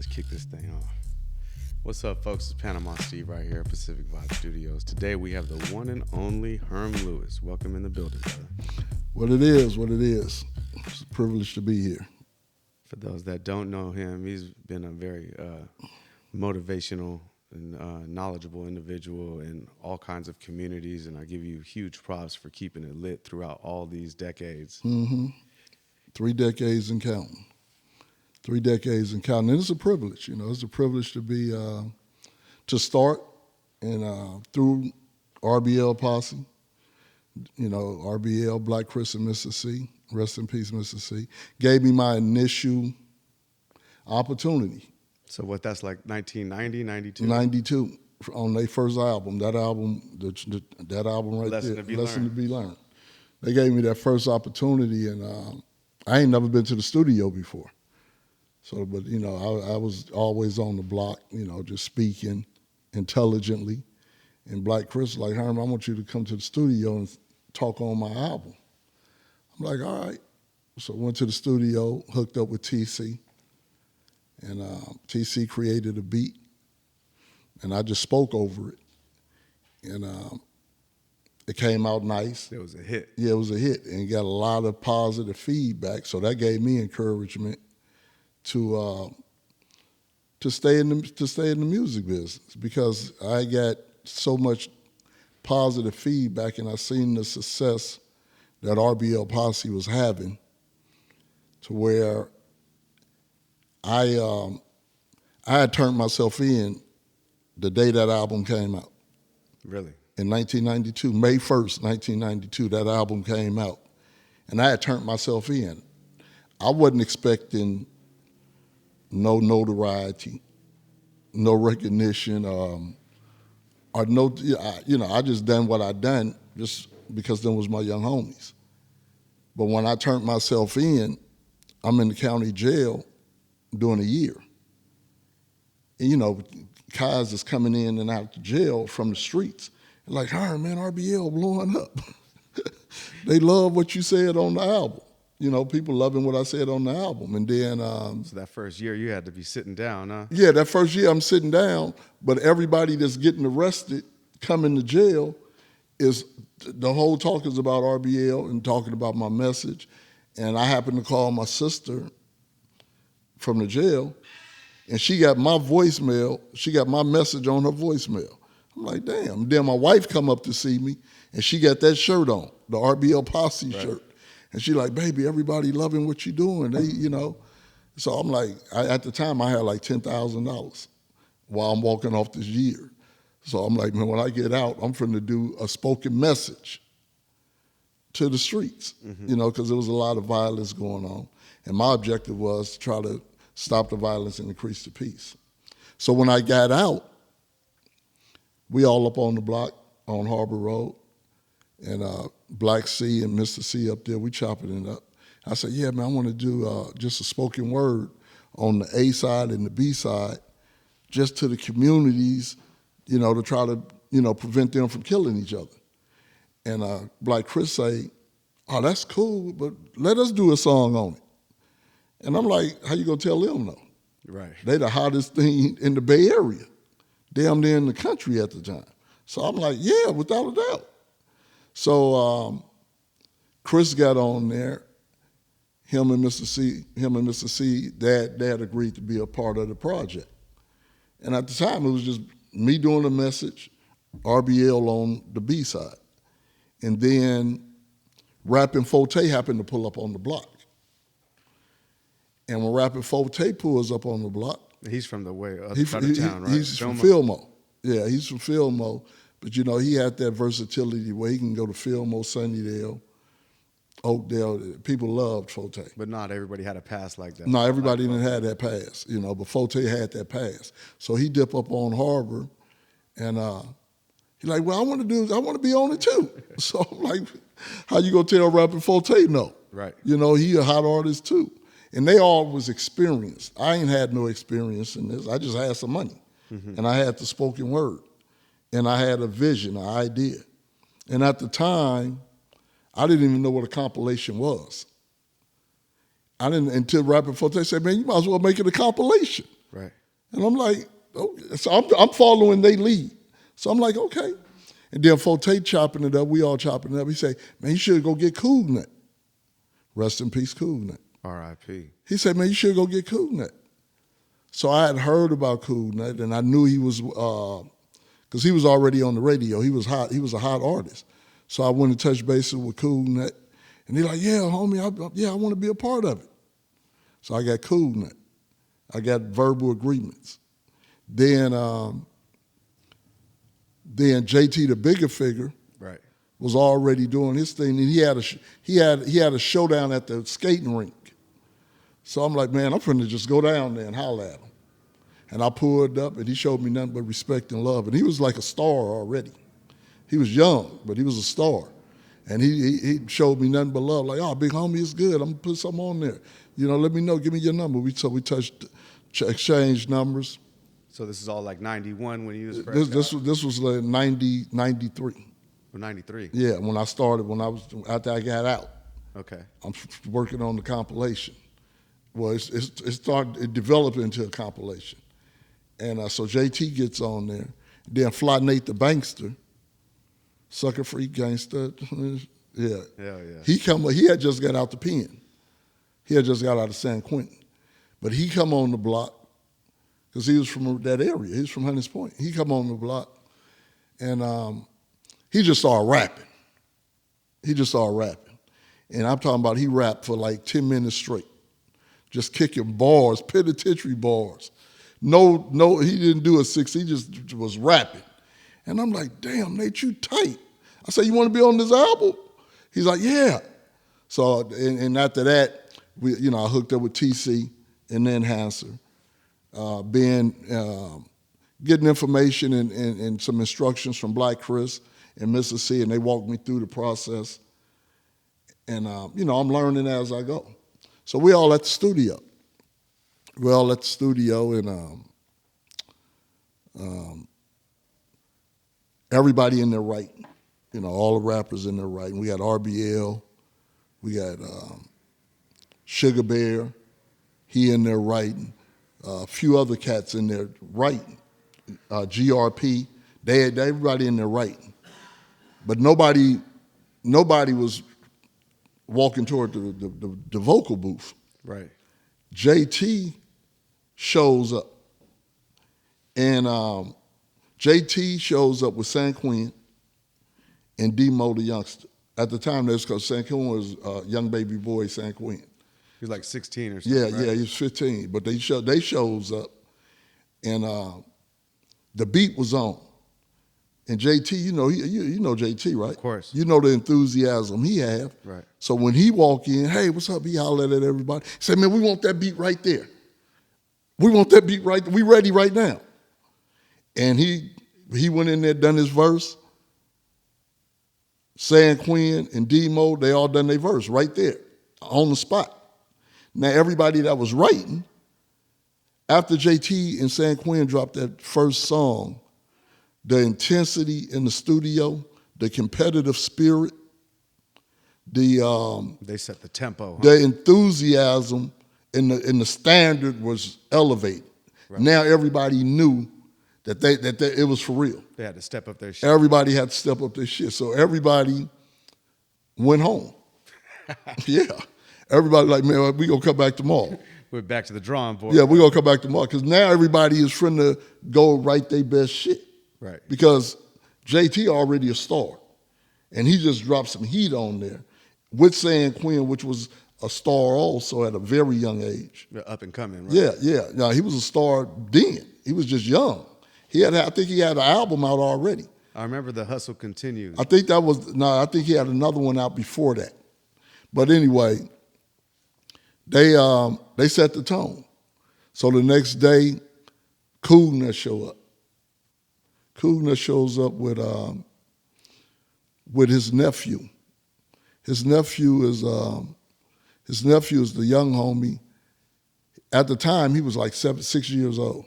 Let's kick this thing off. What's up, folks? It's Panama Steve right here at Pacific Vibe Studios. Today we have the one and only Herm Lewis. Welcome in the building, brother. What it is. It's a privilege to be here. For those that don't know him, he's been a very motivational and knowledgeable individual in all kinds of communities, and I give you huge props for keeping it lit throughout all these decades. Mm-hmm. 3 decades and counting. 3 decades and counting. And it's a privilege, it's a privilege to be, to start and through RBL Posse, RBL, Black Christian Mississippi, rest in peace, Mississippi, gave me my initial opportunity. So what, that's like 1990, 92? 92, on their first album, that album right Lesson there, to be Lesson learned. to be Learned. They gave me that first opportunity, and I ain't never been to the studio before. So, but, I was always on the block, just speaking intelligently. And Black Chris was like, Herm, I want you to come to the studio and talk on my album. I'm like, all right. So I went to the studio, hooked up with TC. And TC created a beat, and I just spoke over it. And it came out nice. It was a hit. Yeah, it was a hit, and got a lot of positive feedback. So that gave me encouragement to stay in the music business, because I got so much positive feedback, and I seen the success that RBL Posse was having, to where I had turned myself in the day that album came out. Really? In 1992, May 1st, 1992, that album came out. And I had turned myself in. I wasn't expecting no notoriety, no recognition, or no, I just done what I done just because them was my young homies. But when I turned myself in, I'm in the county jail doing a year. And, guys is coming in and out of jail from the streets. And like, Herm, man, RBL blowing up. They love what you said on the album. People loving what I said on the album. And then... so that first year you had to be sitting down, huh? Yeah, that first year I'm sitting down, but everybody that's getting arrested, coming to jail, is the whole talk is about RBL and talking about my message. And I happened to call my sister from the jail, and she got my voicemail. She got my message on her voicemail. I'm like, damn. Then my wife come up to see me, and she got that shirt on, the RBL Posse shirt. And she like, baby, everybody loving what you doing. They, So I'm like, at the time I had like $10,000 while I'm walking off this year. So I'm like, man, when I get out, I'm finna do a spoken message to the streets, because there was a lot of violence going on. And my objective was to try to stop the violence and increase the peace. So when I got out, we all up on the block on Harbor Road, and Black C and Mr. C up there, we chopping it up. I said, yeah, man, I want to do just a spoken word on the A side and the B side, just to the communities, to try to, prevent them from killing each other. And Black Chris say, oh, that's cool, but let us do a song on it. And I'm like, how you gonna tell them no? Right. They the hottest thing in the Bay Area, damn near in the country at the time. So I'm like, yeah, without a doubt. So Chris got on there. Him and Mr. C, Dad agreed to be a part of the project. And at the time, it was just me doing the message, RBL on the B side. And then Rappin' Forte happened to pull up on the block. And when Rappin' Forte pulls up on the block... He's from the way up out of town, right? He's from Fillmore. Yeah, he's from Fillmore. But, he had that versatility where he can go to Fillmore, Sunnydale, Oakdale. People loved Forte. But not everybody had a pass like that. No, everybody didn't have that pass, but Forte had that pass. So he dipped up on Harbor, and he's like, well, I want to be on it too. So I'm like, how you gonna tell Rappin' Forte no? Right. He a hot artist too. And they all was experienced. I ain't had no experience in this. I just had some money. And I had the spoken word. And I had a vision, an idea. And at the time, I didn't even know what a compilation was. I didn't until Rappin' Forte said, man, you might as well make it a compilation. Right. And I'm like, okay. So I'm following their lead. So I'm like, okay. And then Forte chopping it up, we all chopping it up. He say, man, you should go get Cool Nut. Rest in peace, Cool Nut. R.I.P. He said, man, you should go get Cool Nut. So I had heard about Cool Nut, and I knew he was, because he was already on the radio. He was hot. He was a hot artist. So I went and touched bases with Cool Nut, and he's like, yeah, homie, I want to be a part of it. So I got Cool Nut. I got verbal agreements. Then JT, the bigger figure, Right. was already doing his thing, and he had a showdown at the skating rink. So I'm like, man, I'm finna just go down there and holler at him. And I pulled up, and he showed me nothing but respect and love. And he was like a star already. He was young, but he was a star. And he showed me nothing but love, like, oh, big homie, it's good. I'm gonna put something on there. You know, let me know, give me your number. We exchanged numbers. So this is all like 91 when you was fresh This was like 90, 93. Or 93? Yeah, when I started, after I got out. Okay. I'm working on the compilation. Well, it developed into a compilation. And so JT gets on there. Then Fly Nate the Bankster, Sucker Free Gangster, yeah. Hell yeah. He had just got out the pen. He had just got out of San Quentin. But he come on the block, because he was from that area. He was from Hunters Point. He come on the block, and he just started rapping. And I'm talking about he rapped for like 10 minutes straight, just kicking bars, penitentiary bars. No, he didn't do a 6. He just was rapping. And I'm like, damn, Nate, you tight. I said, you want to be on this album? He's like, yeah. So, and after that, I hooked up with TC and the Enhancer, getting information and some instructions from Black Chris and Mr. C, and they walked me through the process. And, I'm learning as I go. So we all at the studio. And everybody in there writing. All the rappers in there writing. We got RBL. We got Sugar Bear. He in there writing. A few other cats in there writing. GRP. Everybody in there writing. But nobody was walking toward the vocal booth. Right. JT shows up. And JT shows up with San Quinn and D-Mo the youngster. At the time, that's because San Quinn was young baby boy San Quinn. He was like 16 or something, right? Yeah, he was 15. But they shows up, and the beat was on. And JT, you know JT, right? Of course. You know the enthusiasm he have. Right. So when he walk in, hey, what's up? He hollered at everybody. He said, man, we want that beat right there. We want that beat right there. We ready right now. And he went in there, done his verse. San Quinn and D-Mo, they all done their verse right there on the spot. Now, everybody that was writing, after JT and San Quinn dropped that first song, the intensity in the studio, the competitive spirit, they set the tempo. The enthusiasm and the standard was elevated. Right. Now everybody knew that it was for real. They had to step up their shit. Everybody had to step up their shit. So everybody went home. Yeah. Everybody like, man, we gonna come back tomorrow. We're back to the drawing board. Yeah, we gonna come back tomorrow. Because now everybody is trying to go write their best shit. Right. Because JT already a star. And he just dropped some heat on there with San Quinn, which was a star also at a very young age. Up and coming, right? Yeah. No, he was a star then. He was just young. I think he had an album out already. I remember The Hustle Continues. I think he had another one out before that. But anyway, they set the tone. So the next day, Cool Nut show up. Cool Nut shows up with his nephew. His nephew is the young homie. At the time, he was like 6 years old.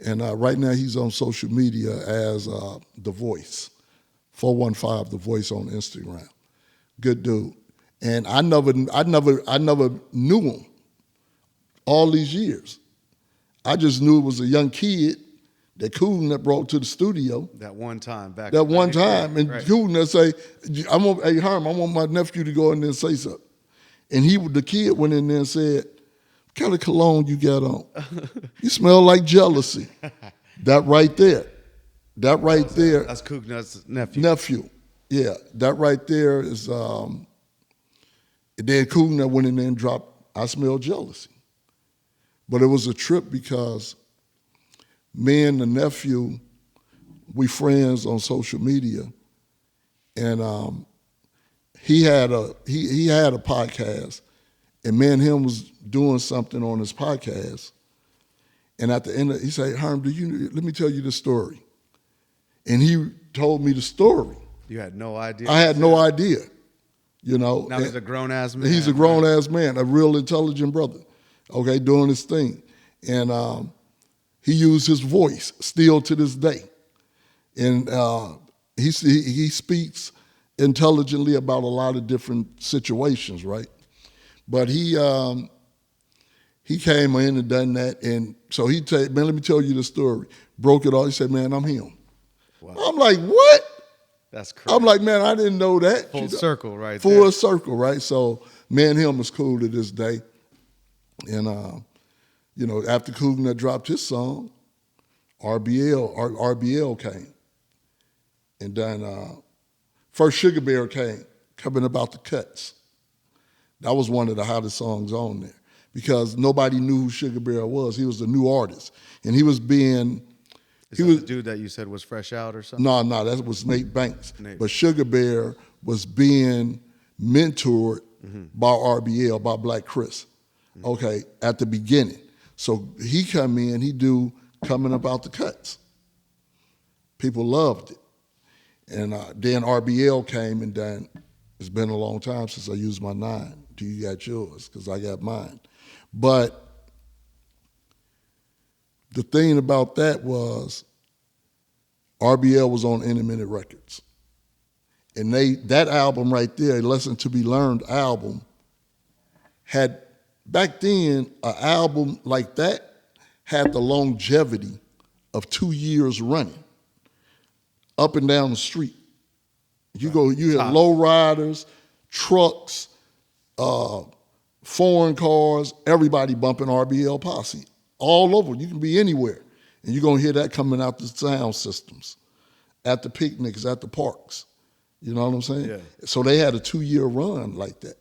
And right now, he's on social media as The Voice, 415 The Voice on Instagram. Good dude. And I never knew him all these years. I just knew it was a young kid that Coolin that brought to the studio. That one time back. That one time. And right. Coolin that say, hey, Herm, I want my nephew to go in there and say something. And the kid went in there and said, what kind of cologne you got on? You smell like jealousy. That right there. That's Coolnut's nephew. Yeah, that right there is, and then Coolnut went in there and dropped, I Smell Jealousy. But it was a trip because me and the nephew, we friends on social media, and he had a podcast, and me and him was doing something on his podcast, and at the end he said, Herm, let me tell you the story. And he told me the story. You had no idea? I had no idea, you know. Now he's a grown-ass man. He's a grown-ass man, a real intelligent brother, okay, doing his thing. And he used his voice still to this day. And he speaks intelligently about a lot of different situations, right? But he came in and done that. And so he said, man, let me tell you the story. Broke it all. He said, man, I'm him. Wow. I'm like, what? That's crazy. I'm like, man, I didn't know that. Full circle right there. Full circle, right? So me and him was cool to this day. And, you know, after Coolin dropped his song, RBL came. And then first Sugar Bear came, coming about the cuts. That was one of the hottest songs on there because nobody knew who Sugar Bear was. He was a new artist. And he was being... Is that the dude that you said was fresh out or something? No, that was Nate Banks. But Sugar Bear was being mentored by RBL, by Black Chris, okay, at the beginning. So he come in, he do Coming About the Cuts. People loved it. And then RBL came and then, it's been a long time since I used my 9. Do you got yours? Because I got mine. But the thing about that was RBL was on Independent Records. And that album right there, Lesson to Be Learned album, had, back then, an album like that had the longevity of 2 years running, up and down the street. You hear low riders, trucks, foreign cars, everybody bumping RBL Posse. All over, you can be anywhere. And you're gonna hear that coming out the sound systems, at the picnics, at the parks. You know what I'm saying? Yeah. So they had a 2-year run like that.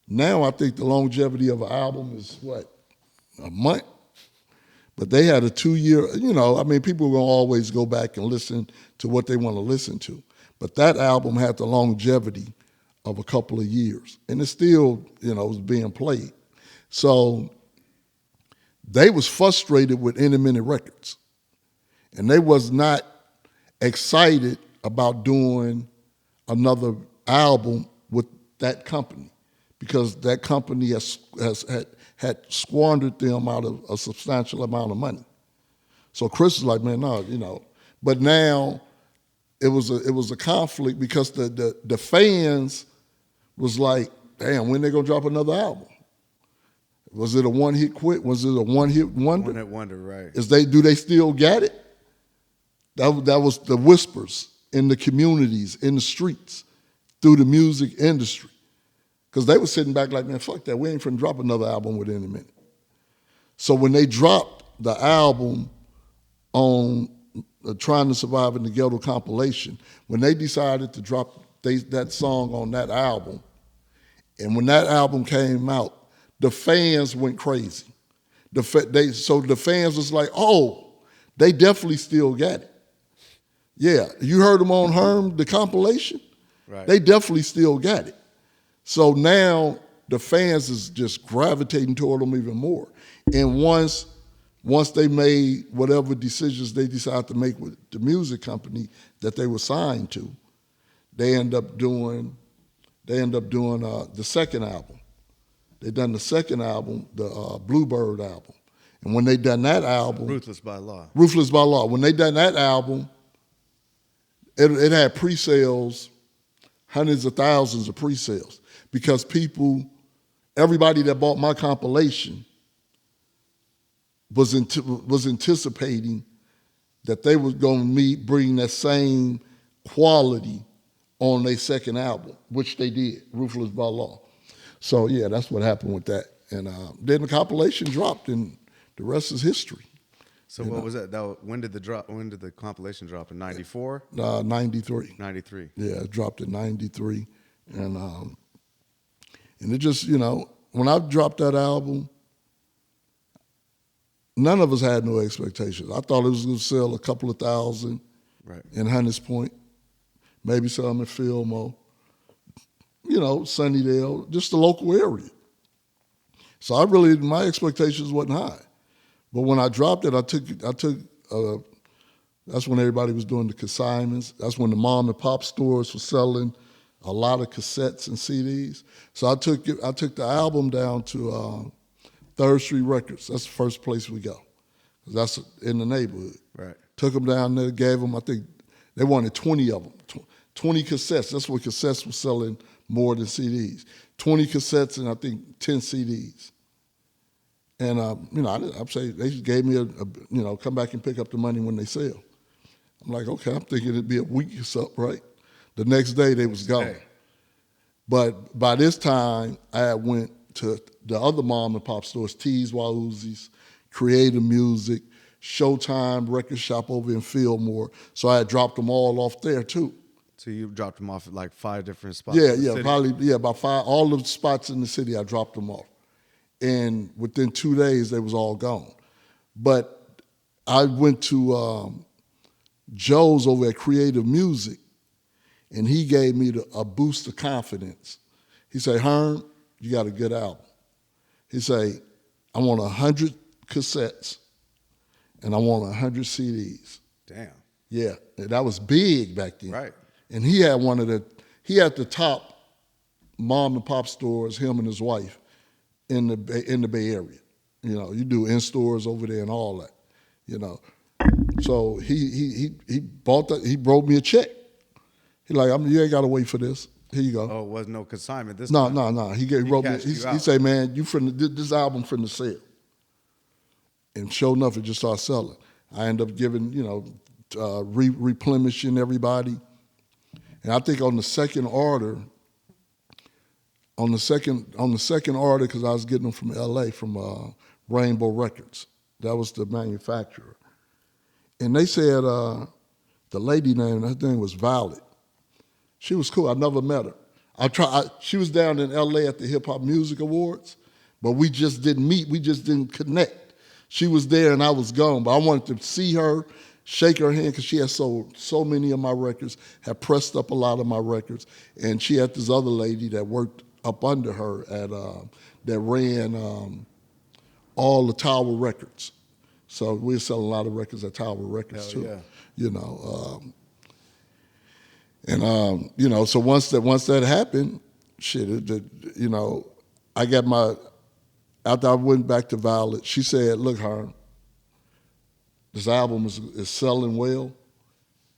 Now I think the longevity of an album is what, a month? But they had a 2-year, you know, I mean, people are gonna always go back and listen to what they wanna listen to. But that album had the longevity of a couple of years. And it still, you know, was being played. So they was frustrated with Independent Records. And they was not excited about doing another album with that company because that company had squandered them out of a substantial amount of money. So Chris was like, man, no, you know. But now it was a conflict because the fans was like, damn, when they gonna drop another album? Was it a one-hit quit? Was it a one-hit wonder? One-hit wonder, right. Do they still get it? That was the whispers in the communities, in the streets, through the music industry. Because they were sitting back like, man, fuck that. We ain't finna drop another album within a minute. So when they dropped the album on Trying to Survive in the Ghetto compilation, when they decided to drop that song on that album, and when that album came out, the fans went crazy. So the fans was like, oh, they definitely still got it. Yeah, you heard them on Herm, the compilation? Right. They definitely still got it. So now the fans is just gravitating toward them even more. And once they made whatever decisions they decided to make with the music company that they were signed to, they end up doing the second album. They done the second album, the Bluebird album. And when they done that album... Ruthless by Law. Ruthless by Law. When they done that album, it had pre-sales, hundreds of thousands of pre-sales. Because everybody that bought my compilation was anticipating that they was going to bring that same quality on their second album, which they did, Ruthless by Law. So yeah, that's what happened with that. And then the compilation dropped, and the rest is history. So what was that? When did the compilation drop? In 94? 93. 93. Yeah, it dropped in 93. And it just, when I dropped that album, none of us had no expectations. I thought it was going to sell a couple of thousand in Hunters Point, maybe some in Fillmore, Sunnydale, just the local area. So my expectations wasn't high. But when I dropped it, I took. That's when everybody was doing the consignments. That's when the mom and pop stores were selling a lot of cassettes and CDs. So I took the album down to 3rd Street Records. That's the first place we go. That's in the neighborhood. Right. Took them down there, gave them, I think, they wanted 20 of them. 20 cassettes. That's what cassettes were selling more than CDs. 20 cassettes and I think 10 CDs. And, I'm saying they just gave me come back and pick up the money when they sell. I'm like, okay, I'm thinking it'd be a week or something, right? The next day they was gone. But by this time, I had went to the other mom and pop stores, T's, Wahoozies, Creative Music, Showtime Record Shop over in Fillmore. So I had dropped them all off there too. So you dropped them off at like 5 different spots? Yeah, probably, about 5. All the spots in the city, I dropped them off. And within 2 days, they was all gone. But I went to Joe's over at Creative Music, and he gave me a boost of confidence. He said, Herm, you got a good album. He said, I want 100 cassettes, and I want 100 CDs. Damn. Yeah, and that was big back then. Right. And he had the top mom and pop stores, him and his wife, in the Bay Area. You do in-stores over there and all that, So he bought that, he wrote me a check. He like, you ain't got to wait for this. Here you go. Oh, it was no consignment this time? No. He wrote me, he said, man, this album from the sale. And sure enough, it just started selling. I ended up giving, replenishing everybody. And I think on the second order, because I was getting them from LA, from Rainbow Records. That was the manufacturer. And they said the lady her name was Violet. She was cool. I never met her. She was down in LA at the Hip Hop Music Awards, but we just didn't meet. We just didn't connect. She was there and I was gone, but I wanted to see her, shake her hand, because she had so many of my records, had pressed up a lot of my records, and she had this other lady that worked up under her that ran all the Tower Records. So we were selling a lot of records at Tower Records too. Yeah. So once that happened, I got after I went back to Violet, she said, look, Herm, this album is selling well.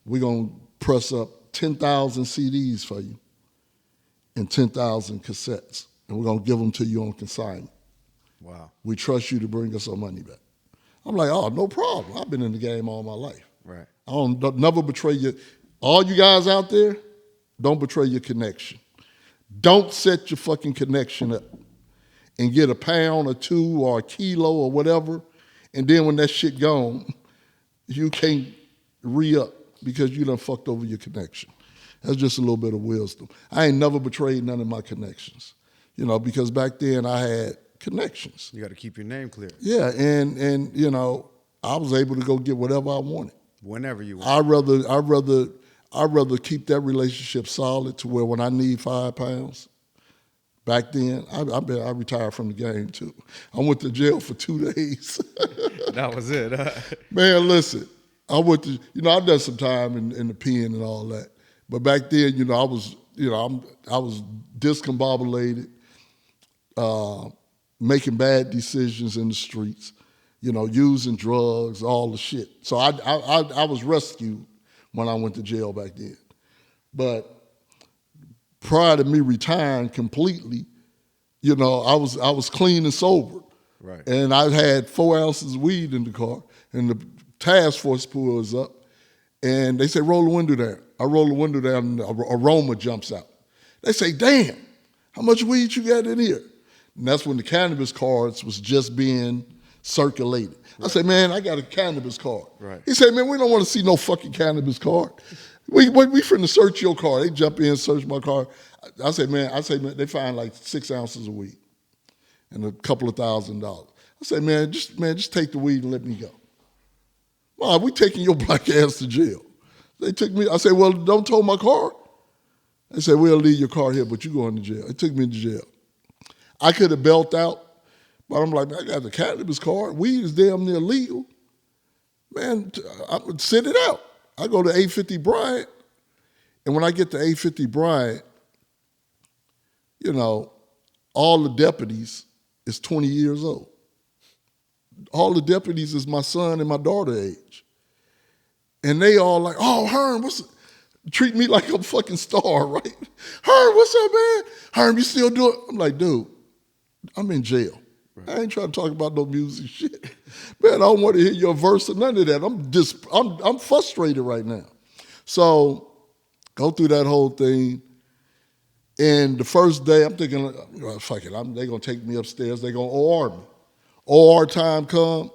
We're going to press up 10,000 CDs for you and 10,000 cassettes, and we're going to give them to you on consignment. Wow. We trust you to bring us our money back. I'm like, oh, no problem. I've been in the game all my life. Right. I don't never betray you. All you guys out there, don't betray your connection. Don't set your fucking connection up and get a pound or 2 or a kilo or whatever, and then when that shit gone, you can't re-up because you done fucked over your connection. That's just a little bit of wisdom. I ain't never betrayed none of my connections, because back then I had connections. You got to keep your name clear. Yeah, and I was able to go get whatever I wanted. Whenever you want. I'd rather keep that relationship solid to where when I need 5 pounds, back then, I retired from the game too. I went to jail for 2 days. That was it. Man, listen, I went to, I've done some time in the pen and all that. But back then, I was discombobulated, making bad decisions in the streets, using drugs, all the shit. So I was rescued when I went to jail back then. But prior to me retiring completely, I was clean and sober. Right. And I had 4 ounces of weed in the car, and the task force pulls up, and they say, roll the window down. I roll the window down, and the aroma jumps out. They say, damn, how much weed you got in here? And that's when the cannabis cards was just being circulated. Right. I said, man, I got a cannabis card. Right. He said, man, we don't want to see no fucking cannabis card. We finna search your car. They jump in, search my car. I say, man, they find like 6 ounces of weed and a couple of $1,000. I say, man, just take the weed and let me go. Mom, we taking your black ass to jail. They took me. I said, well, don't tow my car. They said, we'll leave your car here, but you going to jail. They took me to jail. I could have bailed out, but I'm like, man, I got the cannabis card. Weed is damn near legal. Man, I would sit it out. I go to 850 Bryant, and when I get to 850 Bryant, you know, all the deputies is 20 years old. All the deputies is my son and my daughter age. And they all like, oh, Herm, treat me like I'm a fucking star, right? Herm, what's up, man? Herm, you still do it? I'm like, dude, I'm in jail. Right. I ain't trying to talk about no music shit. Man, I don't want to hear your verse or none of that. I'm frustrated right now. So go through that whole thing. And the first day, I'm thinking, well, fuck it, they're going to take me upstairs. They're going to OR me. OR time come,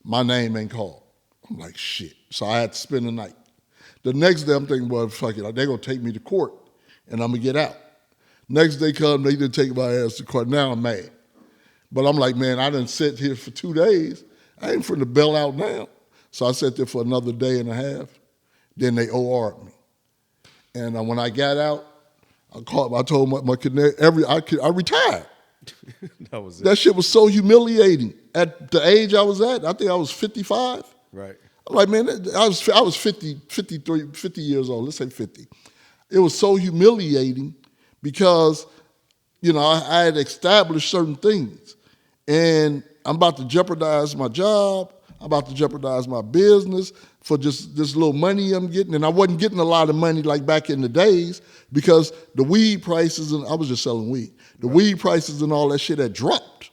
my name ain't called. I'm like, shit. So I had to spend the night. The next day, I'm thinking, well, fuck it, they're going to take me to court, and I'm going to get out. Next day come, they didn't take my ass to court. Now I'm mad. But I'm like, man, I done sit here for 2 days. I ain't finna bail out now. So I sat there for another day and a half. Then they OR'd me. And when I got out, I told my connect, I retired. That was it. That shit was so humiliating. At the age I was at, I think I was 55. Right. I'm like, man, I was 50 years old. Let's say 50. It was so humiliating because, you know, I had established certain things. And I'm about to jeopardize my job. I'm about to jeopardize my business for just this little money I'm getting. And I wasn't getting a lot of money like back in the days because the weed prices, and I was just selling weed. The weed prices and all that shit had dropped.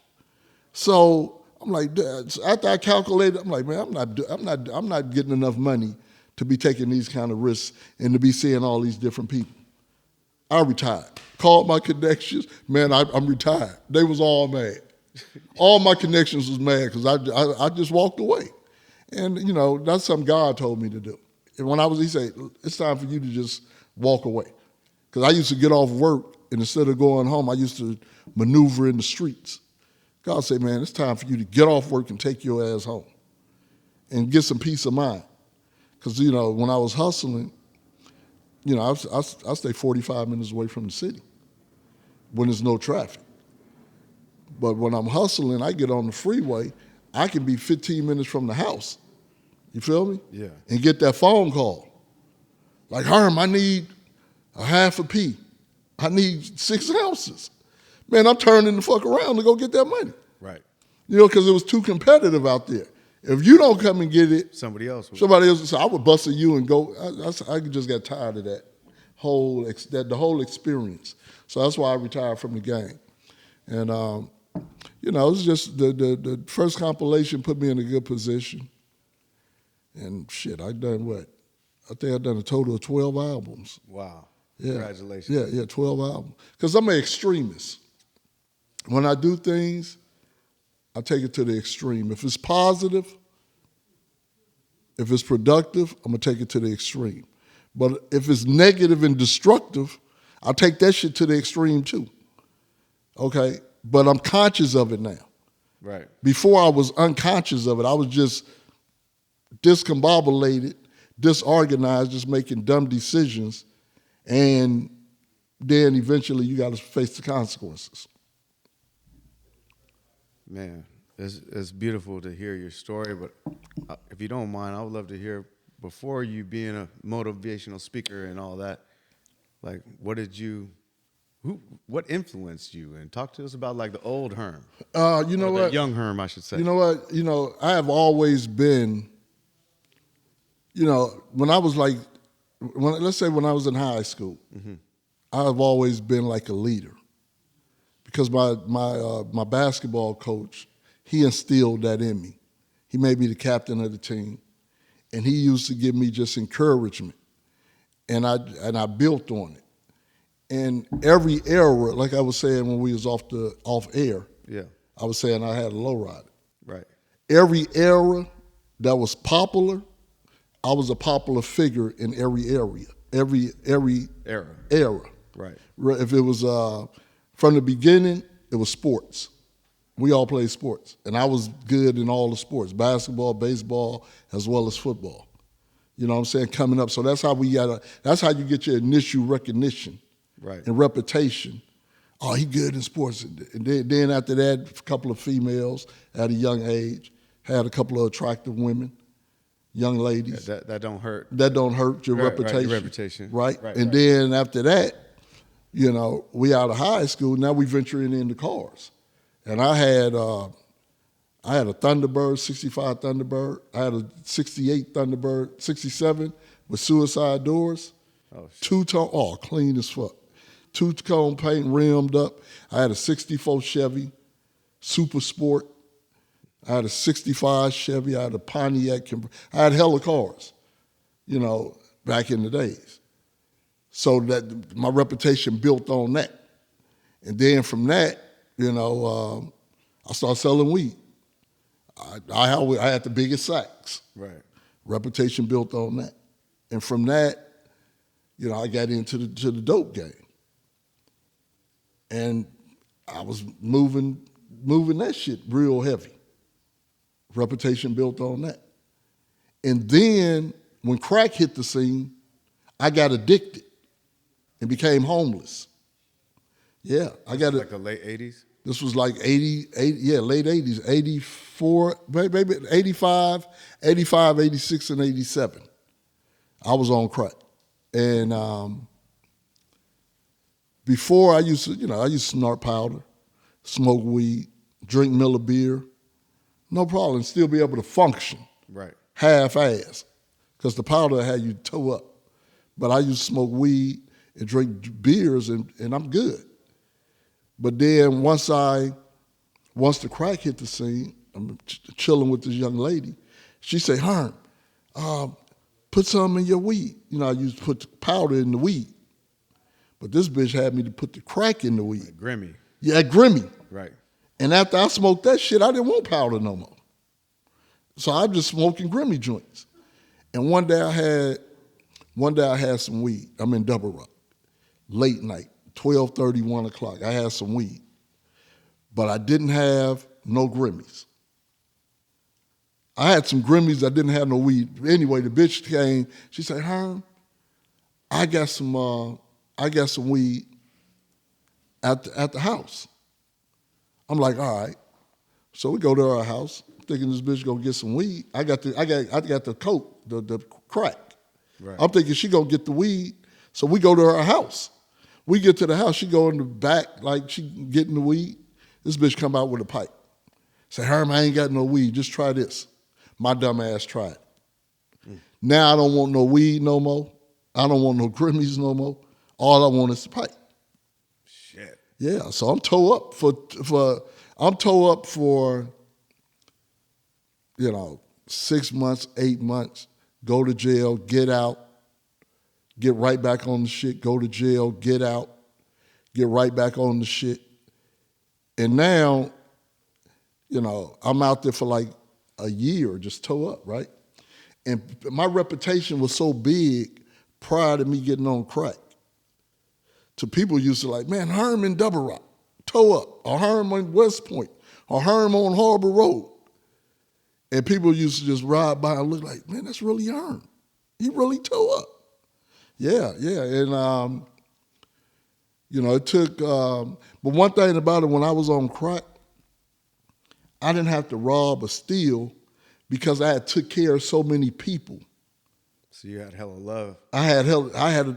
So I'm like, after I calculated, I'm like, man, I'm not getting enough money to be taking these kind of risks and to be seeing all these different people. I retired. Called my connections. Man, I'm retired. They was all mad. All my connections was mad because I just walked away. And, you know, that's something God told me to do. And when he said, it's time for you to just walk away. Because I used to get off work, and instead of going home, I used to maneuver in the streets. God said, man, it's time for you to get off work and take your ass home and get some peace of mind. Because, you know, when I was hustling, you know, I stay 45 minutes away from the city when there's no traffic. But when I'm hustling, I get on the freeway, I can be 15 minutes from the house. You feel me? Yeah. And get that phone call. Like, Herm, I need a half a P. I need 6 ounces. Man, I'm turning the fuck around to go get that money. Right. You know, because it was too competitive out there. If you don't come and get it, somebody else would. So I would bustle you and go. I just got tired of that the whole experience. So that's why I retired from the game. And you know, it's just the first compilation put me in a good position. And shit, I done what? I think I've done a total of 12 albums. Wow. Yeah. Congratulations. Yeah, 12 albums. Because I'm an extremist. When I do things, I take it to the extreme. If it's positive, if it's productive, I'm going to take it to the extreme. But if it's negative and destructive, I'll take that shit to the extreme too. Okay? But I'm conscious of it now. Right. Before I was unconscious of it. I was just discombobulated, disorganized, just making dumb decisions. And then eventually you got to face the consequences. Man, it's beautiful to hear your story, but if you don't mind, I would love to hear, before you being a motivational speaker and all that, like, what influenced you? And talk to us about, like, the old Herm. You know what? The young Herm, I should say. You know what? You know, I have always been, you know, when I was like, let's say when I was in high school, mm-hmm. I've always been like a leader. Because my basketball coach, he instilled that in me. He made me the captain of the team, and he used to give me just encouragement, and I built on it. And every era, like I was saying when we was off air, Yeah. I was saying I had a lowrider. Right. Every era that was popular, I was a popular figure in every area, every era. Right. If it was from the beginning, it was sports. We all played sports, and I was good in all the sports: basketball, baseball, as well as football. You know what I'm saying? Coming up, so that's how that's how you get your initial recognition, Right. and reputation. Oh, he good in sports. And then after that, a couple of females at a young age, had a couple of attractive women, young ladies. Yeah, that don't hurt. That don't hurt your reputation. Right, your reputation. Right? Right, and right. then after that, you know, we out of high school, now we venturing into cars. And I had a Thunderbird, 65 Thunderbird. I had a 68 Thunderbird, 67 with suicide doors. Oh, shit. Two-tone, clean as fuck. Two-tone paint rimmed up. I had a 64 Chevy Super Sport. I had a 65 Chevy. I had a Pontiac. I had hella cars, you know, back in the days. So that my reputation built on that. And then from that, you know, I started selling weed. I had the biggest sacks. Right. Reputation built on that. And from that, you know, I got into the dope game. And I was moving that shit real heavy. Reputation built on that. And then when crack hit the scene, I got addicted and became homeless. Yeah, I got it. Like the late 80s? This was like late 80s, 84, maybe 85, 86, and 87. I was on crack. And before I used to snort powder, smoke weed, drink Miller beer, no problem, still be able to function. Right. Half-ass, because the powder had you toe up. But I used to smoke weed and drink beers, and I'm good. But then once the crack hit the scene, I'm chilling with this young lady. She said, Herm, put some in your weed. You know, I used to put the powder in the weed. But this bitch had me to put the crack in the weed. Like Grimmy. Yeah, Grimmy. Right. And after I smoked that shit, I didn't want powder no more. So I'm just smoking Grimmy joints. And one day I had some weed. I'm in Double Rock, late night, 12:30, 1 o'clock. I had some weed. But I didn't have no Grimmies. I had some Grimmies, I didn't have no weed. Anyway, the bitch came, she said, Herm, I got some weed at the house. I'm like, all right. So we go to our house, thinking this bitch gonna get some weed. I got the coke, the crack. Right. I'm thinking she gonna get the weed. So we go to her house. We get to the house, she go in the back like she getting the weed. This bitch come out with a pipe. Say, Herm, I ain't got no weed, just try this. My dumb ass tried it. Now I don't want no weed no more. I don't want no Grimmies no more. All I want is the pipe. Shit. Yeah, so I'm toe up for 6 months, 8 months, go to jail, get out, get right back on the shit, go to jail, get out, get right back on the shit. And now, I'm out there for like a year, just toe up, right? And my reputation was so big prior to me getting on crack. So people used to like, man, Herm in Double Rock, toe up, or Herm on West Point, or Herm on Harbor Road. And people used to just ride by and look like, man, that's really Herm. He really toe up. Yeah. And, it took, but one thing about it, when I was on crack, I didn't have to rob or steal because I had took care of so many people. So you had hella love. I had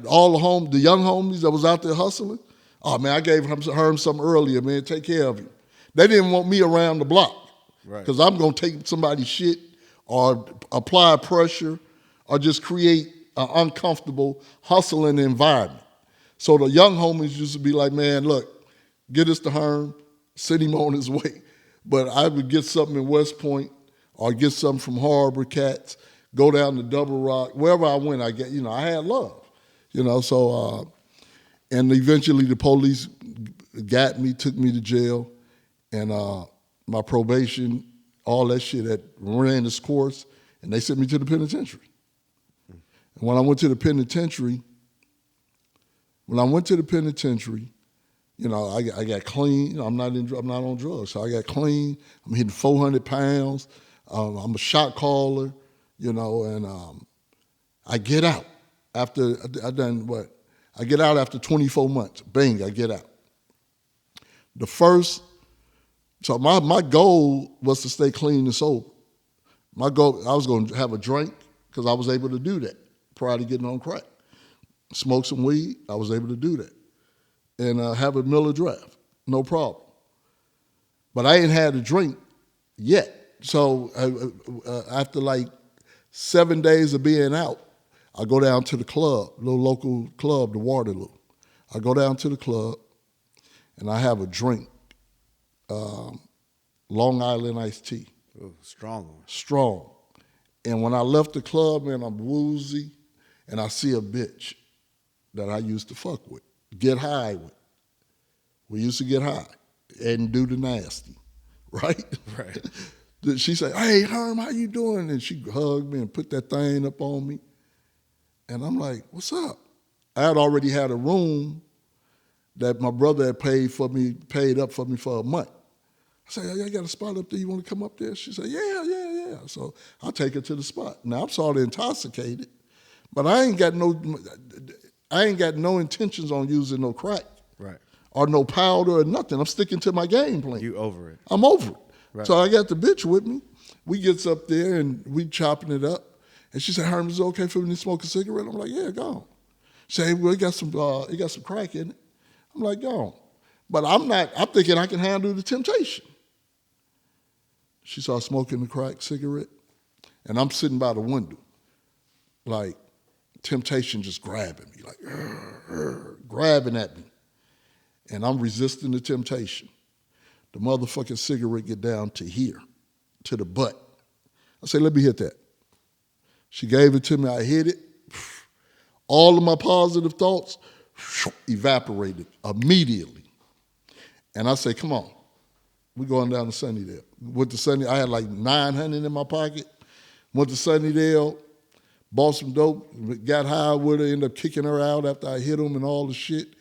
all the young homies that was out there hustling. Oh man, I gave Herm something earlier, man. Take care of him. They didn't want me around the block, Right? Because I'm gonna take somebody's shit or apply pressure or just create an uncomfortable hustling environment. So the young homies used to be like, man, look, get us to Herm, send him on his way. But I would get something in West Point or get something from Harbor Cats, go down to Double Rock. Wherever I went, I had love. So and eventually the police got me, took me to jail, and my probation, all that shit that ran its course, and they sent me to the penitentiary. And when I went to the penitentiary, I got clean. I'm not on drugs, so I got clean. I'm hitting 400 pounds. I'm a shot caller, and I get out after I get out after 24 months. Bang, I get out. So my goal was to stay clean and sober. My goal, I was going to have a drink because I was able to do that prior to getting on crack. Smoke some weed, I was able to do that. And have a Miller draft, no problem. But I ain't had a drink yet. So after like 7 days of being out, I go down to the club, little local club, the Waterloo. I go down to the club and I have a drink, Long Island iced tea. Ooh, strong one. Strong. And when I left the club, man, I'm woozy, and I see a bitch that I used to fuck with, get high with. We used to get high and do the nasty, right? Right. She said, "Hey, Herm, how you doing?" And she hugged me and put that thing up on me. And I'm like, "What's up?" I had already had a room that my brother had paid up for me for a month. I said, "I got a spot up there. You want to come up there?" She said, Yeah. So I take her to the spot. Now I'm sort of intoxicated, but I ain't got no intentions on using no crack, right, or no powder or nothing. I'm sticking to my game plan. You over it? I'm over it. Right. So I got the bitch with me. We gets up there and we chopping it up, and she said, "Herm, is it okay for me to smoke a cigarette?" I'm like, "Yeah, go on." She said, "Well, it got some crack in it." I'm like, "Go on." But I'm thinking I can handle the temptation. She started smoking the crack cigarette, and I'm sitting by the window, like temptation just grabbing me, like grabbing at me. And I'm resisting the temptation. The motherfucking cigarette get down to here, to the butt. I say, "Let me hit that." She gave it to me, I hit it. All of my positive thoughts evaporated immediately. And I say, "Come on, we're going down to Sunnydale." Went to Sunnydale, I had like 900 in my pocket. Went to Sunnydale, bought some dope, got high with her, ended up kicking her out after I hit him and all the shit.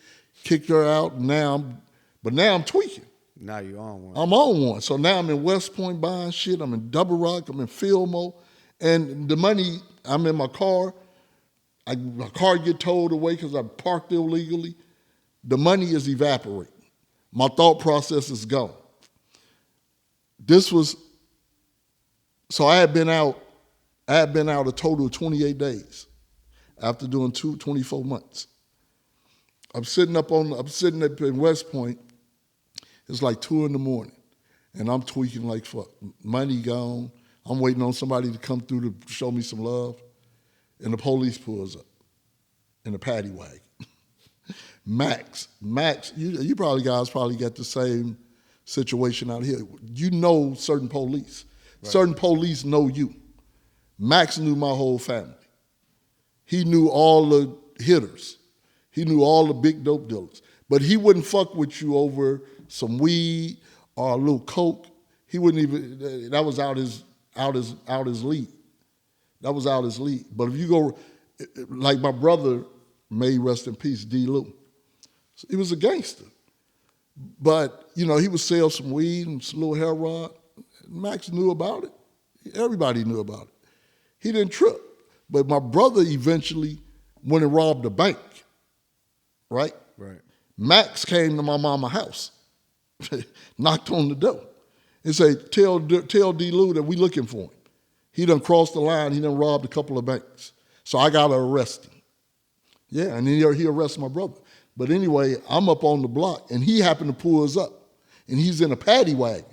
Kicked her out, but now I'm tweaking. Now you on one. I'm on one. So now I'm in West Point buying shit. I'm in Double Rock. I'm in Fillmore. And the money, I'm in my car. My car get towed away because I parked illegally. The money is evaporating. My thought process is gone. So I had been out a total of 28 days after doing 24 months. I'm sitting up in West Point. It's like 2 a.m, and I'm tweaking like fuck. Money gone. I'm waiting on somebody to come through to show me some love, and the police pulls up in a paddy wagon. Max, you guys probably got the same situation out here. You know certain police. Right. Certain police know you. Max knew my whole family. He knew all the hitters. He knew all the big dope dealers. But he wouldn't fuck with you over some weed or a little coke. He wouldn't even, that was out his league. That was out his league. But if you go, like my brother, may rest in peace, D. Lou. He was a gangster. But, he would sell some weed and some little hair rod. Max knew about it. Everybody knew about it. He didn't trip. But my brother eventually went and robbed a bank, right? Right. Max came to my mama's house, knocked on the door, and said, tell D. Lou that we looking for him. He done crossed the line. He done robbed a couple of banks. So I got to arrest him. Yeah, and then he arrested my brother. But anyway, I'm up on the block, and he happened to pull us up, and he's in a paddy wagon.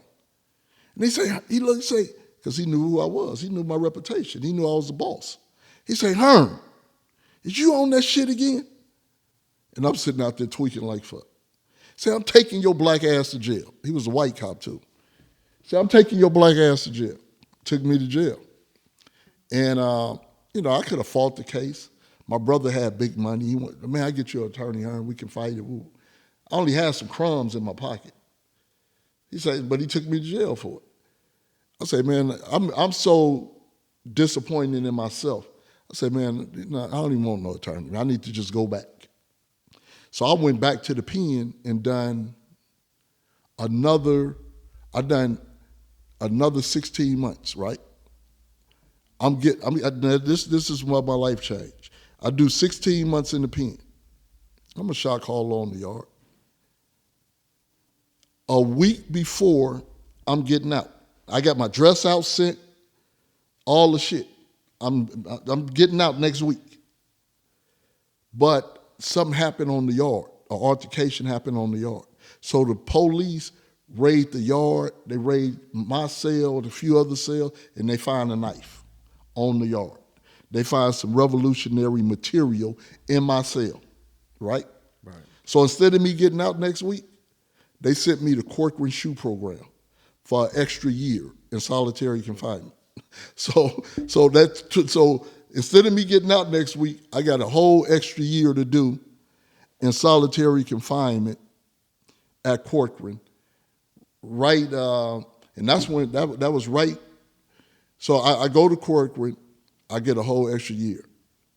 And he looked, because he knew who I was. He knew my reputation. He knew I was the boss. He said, "Herm, is you on that shit again?" And I'm sitting out there tweaking like fuck. Say, "I'm taking your black ass to jail." He was a white cop too. said, I'm taking your black ass to jail. Took me to jail. And, I could have fought the case. My brother had big money. He went, man, I get you an attorney, Herm. We can fight it. I only had some crumbs in my pocket. He said, but he took me to jail for it. I said, man, I'm so disappointed in myself. I said, man, I don't even want no attorney. I need to just go back. So I went back to the pen and done another 16 months, right? This is why my life changed. I do 16 months in the pen. I'm a shot caller on the yard. A week before I'm getting out, I got my dress out sent, all the shit. I'm getting out next week. But something happened on the yard. An altercation happened on the yard. So the police raid the yard. They raid my cell and a few other cells, and they find a knife on the yard. They find some revolutionary material in my cell, right? Right. So instead of me getting out next week, they sent me the Corcoran Shoe Program for an extra year in solitary confinement. So instead of me getting out next week, I got a whole extra year to do in solitary confinement at Corcoran. Right, and that's when that was right. So I go to Corcoran, I get a whole extra year,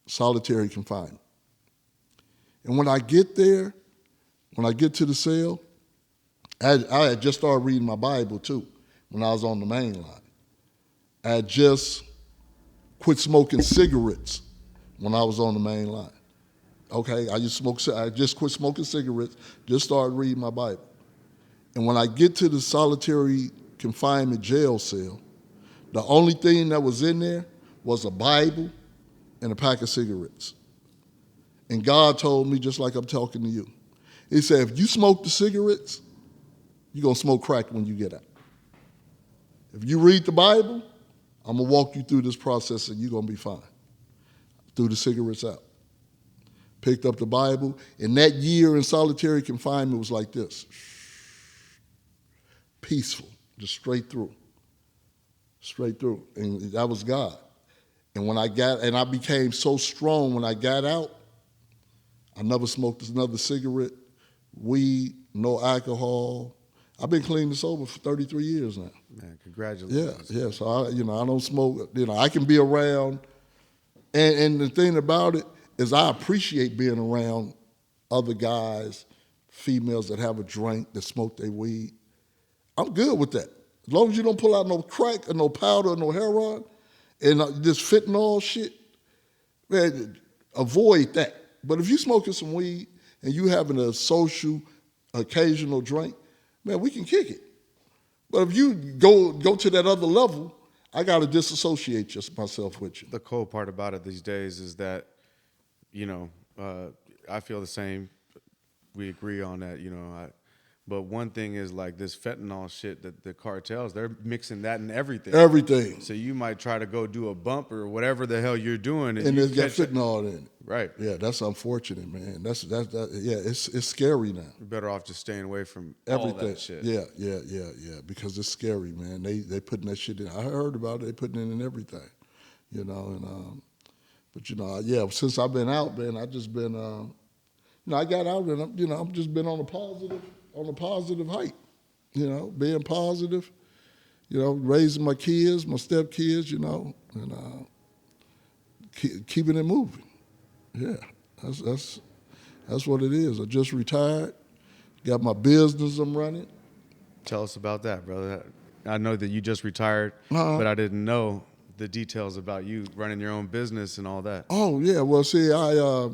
solitary confinement. And when I get there, when I get to the cell, I had just started reading my Bible too when I was on the main line. I had just quit smoking cigarettes when I was on the main line. Okay, I just quit smoking cigarettes, just started reading my Bible. And when I get to the solitary confinement jail cell, the only thing that was in there was a Bible and a pack of cigarettes. And God told me, just like I'm talking to you, He said, if you smoke the cigarettes, you're going to smoke crack when you get out. If you read the Bible, I'm going to walk you through this process and you're going to be fine. Threw the cigarettes out. Picked up the Bible. And that year in solitary confinement was like this. Peaceful, just straight through. Straight through. And that was God. And I became so strong when I got out, I never smoked another cigarette, weed, no alcohol. I've been clean and sober for 33 years now. Man, congratulations. Yeah. So I don't smoke. I can be around, and the thing about it is I appreciate being around other guys, females that have a drink, that smoke their weed. I'm good with that. As long as you don't pull out no crack or no powder or no heroin, and this fentanyl shit, man, avoid that. But if you smoking some weed and you having a social, occasional drink, man, we can kick it. But if you go to that other level, I got to disassociate myself with you. The cool part about it these days is that, I feel the same. We agree on that, but one thing is like this fentanyl shit that the cartels, they're mixing that in everything. Everything. So you might try to go do a bump or whatever the hell you're doing. And it's got fentanyl in it. Right. Yeah, that's unfortunate, man. It's scary now. You're better off just staying away from everything. All that shit. Yeah, because it's scary, man. They putting that shit in. I heard about it. They putting it in everything, but since I've been out, man, I just been, I got out and I'm just been on a positive height, being positive, raising my kids, my stepkids, and keeping it moving. Yeah, that's what it is. I just retired, got my business I'm running. Tell us about that, brother. I know that you just retired, but I didn't know the details about you running your own business and all that. Oh yeah, well see, I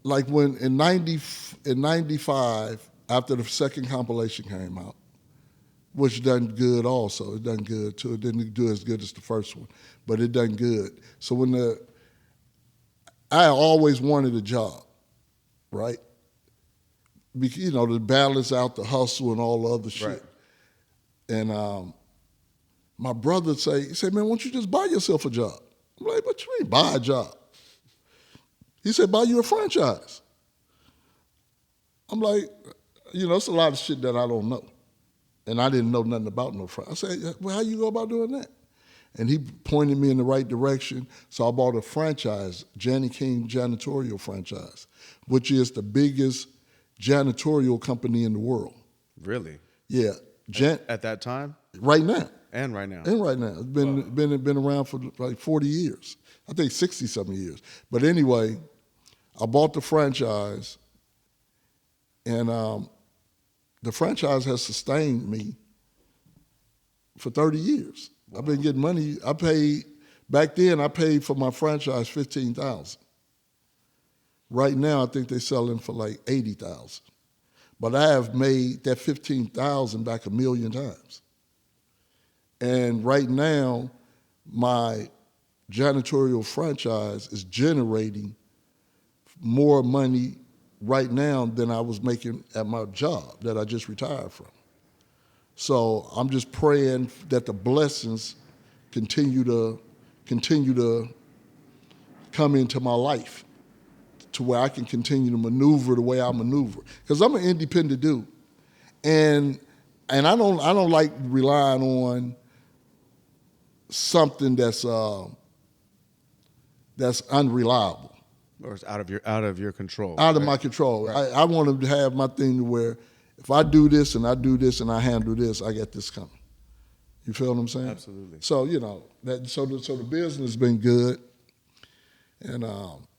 like when in 95 after the second compilation came out, which done good also. It done good too. It didn't do as good as the first one, but it done good. So I always wanted a job, right? Because, to balance out the hustle and all the other shit. Right. And my brother he said, man, why don't you just buy yourself a job? I'm like, what you mean buy a job? He said, buy you a franchise. I'm like, it's a lot of shit that I don't know. And I didn't know nothing about no franchise. I said, well, how you go about doing that? And he pointed me in the right direction. So I bought a franchise, Janny King Janitorial Franchise, which is the biggest janitorial company in the world. Really? Yeah. At that time? Right now. And right now? And right now. It's been around for like 40 years. I think 60-something years. But anyway, I bought the franchise, and the franchise has sustained me for 30 years. Wow. I've been getting money. Back then I paid for my franchise $15,000. Right now I think they're selling for like $80,000. But I have made that $15,000 back 1 million times. And right now, my janitorial franchise is generating more money right now than I was making at my job that I just retired from. So I'm just praying that the blessings continue to come into my life, to where I can continue to maneuver the way I maneuver. Because I'm an independent dude. And I don't like relying on something that's unreliable. Or it's out of your control. Out of my control. Right. I want to have my thing to where if I do this and I do this and I handle this, I get this coming. You feel what I'm saying? Absolutely. So, so the business has been good. And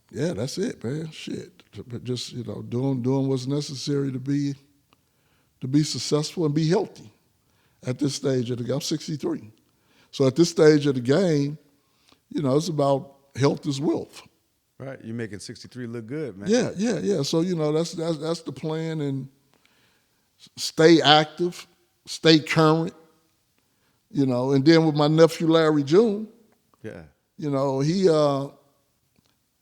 yeah, that's it, man. Shit. Just, doing what's necessary to be successful and be healthy at this stage of the game. I'm 63. So at this stage of the game, it's about health is wealth. Right. You're making 63 look good, man. Yeah. So, that's the plan, and stay active, stay current, and then with my nephew Larry June, yeah.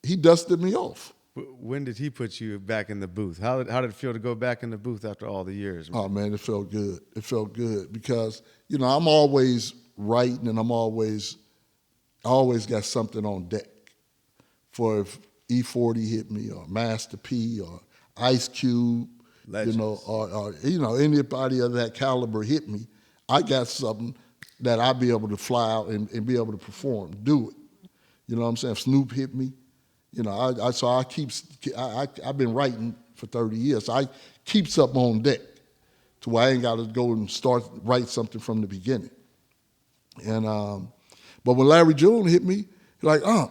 He dusted me off. When did he put you back in the booth? How did it feel to go back in the booth after all the years, man? Oh, man, it felt good. It felt good because, I'm always writing, and I always got something on deck for if E40 hit me, or Master P, or Ice Cube, Legends. or anybody of that caliber hit me. I got something that I'd be able to fly out and be able to perform, do it. You know what I'm saying? If Snoop hit me, I've been writing for 30 years. So I keep something on deck to where I ain't got to go and write something from the beginning. And but when Larry June hit me, he's like, I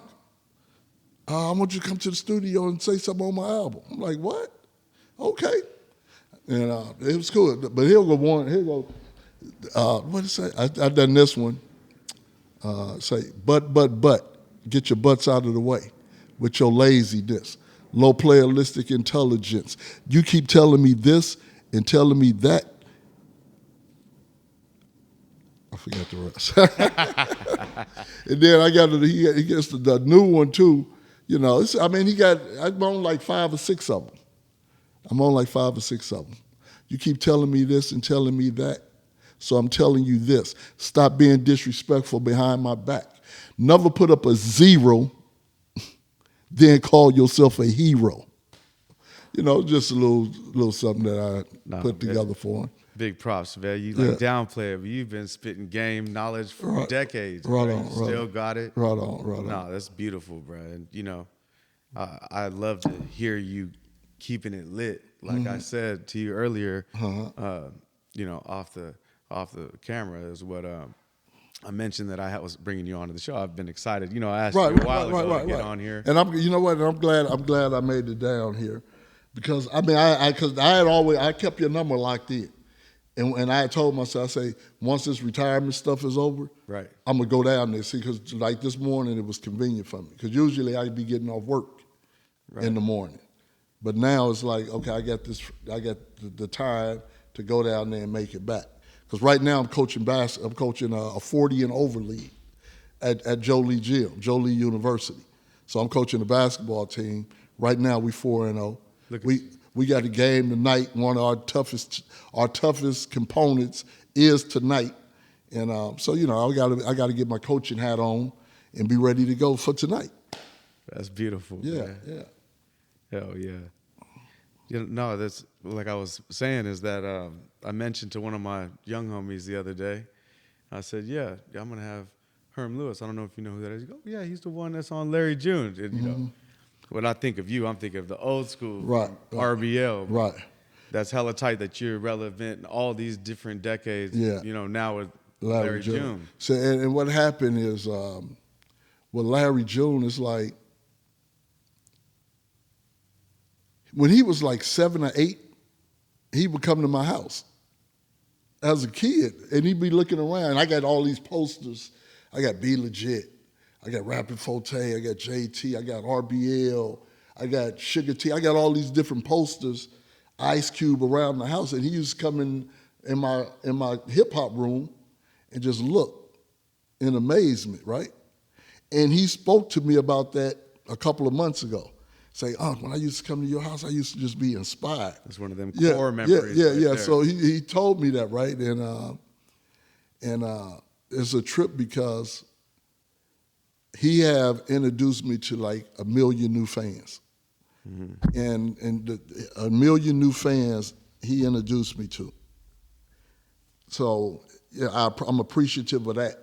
want you to come to the studio and say something on my album. I'm like, what? Okay. And it was cool. But he'll go, what did it say? I done this one. Say, but, get your butts out of the way with your laziness, low playalistic intelligence. You keep telling me this and telling me that. I forgot the rest. And then he gets the new one too. I'm on like 5 or 6 of them. You keep telling me this and telling me that. So I'm telling you this. Stop being disrespectful behind my back. Never put up a 0, then call yourself a hero. Just a little something that I put together for him. Big props, man. You downplay it, but you've been spitting game knowledge for decades. Right on. Still got it. Right on. No, that's beautiful, bro. And I love to hear you keeping it lit. Like I said to you earlier, off the camera is what I mentioned that I was bringing you onto the show. I've been excited. I asked you a while ago to get on here. And I'm glad I made it down here, because I kept your number locked in, and I had told myself, I say, once this retirement stuff is over, right, I'm gonna go down there, see, because like this morning it was convenient for me, because usually I'd be getting off work in the morning, but now it's like, okay, I got the time to go down there and make it back. Because right now I'm coaching a 40 and over league at Jolie Gym, Jolie University. So I'm coaching the basketball team. Right now we 4-0. We got a game tonight. One of our toughest components is tonight, and so I got to get my coaching hat on and be ready to go for tonight. That's beautiful. Yeah, man. yeah. Hell yeah. No, that's like I was saying is that I mentioned to one of my young homies the other day. I said, "Yeah, I'm gonna have Herm Lewis. I don't know if you know who that is." He goes, "Yeah, he's the one that's on Larry June." And when I think of you, I'm thinking of the old school Right, from right. RBL. Right. That's hella tight that you're relevant in all these different decades. Yeah. Now with Larry June. So, and what happened is with Larry June is like, when he was like 7 or 8, he would come to my house as a kid, and he'd be looking around. I got all these posters. I got Be Legit. I got Rapid Forte. I got JT. I got RBL. I got Sugar T. I got all these different posters, Ice Cube around the house, and he used to come in my hip hop room and just look in amazement, right? And he spoke to me about that a couple of months ago. Say, when I used to come to your house, I used to just be inspired. It's one of them core memories. Yeah. There. So he told me that, right? And it's a trip because he have introduced me to like 1 million new fans. Mm-hmm. And 1 million new fans he introduced me to. So yeah, I'm appreciative of that.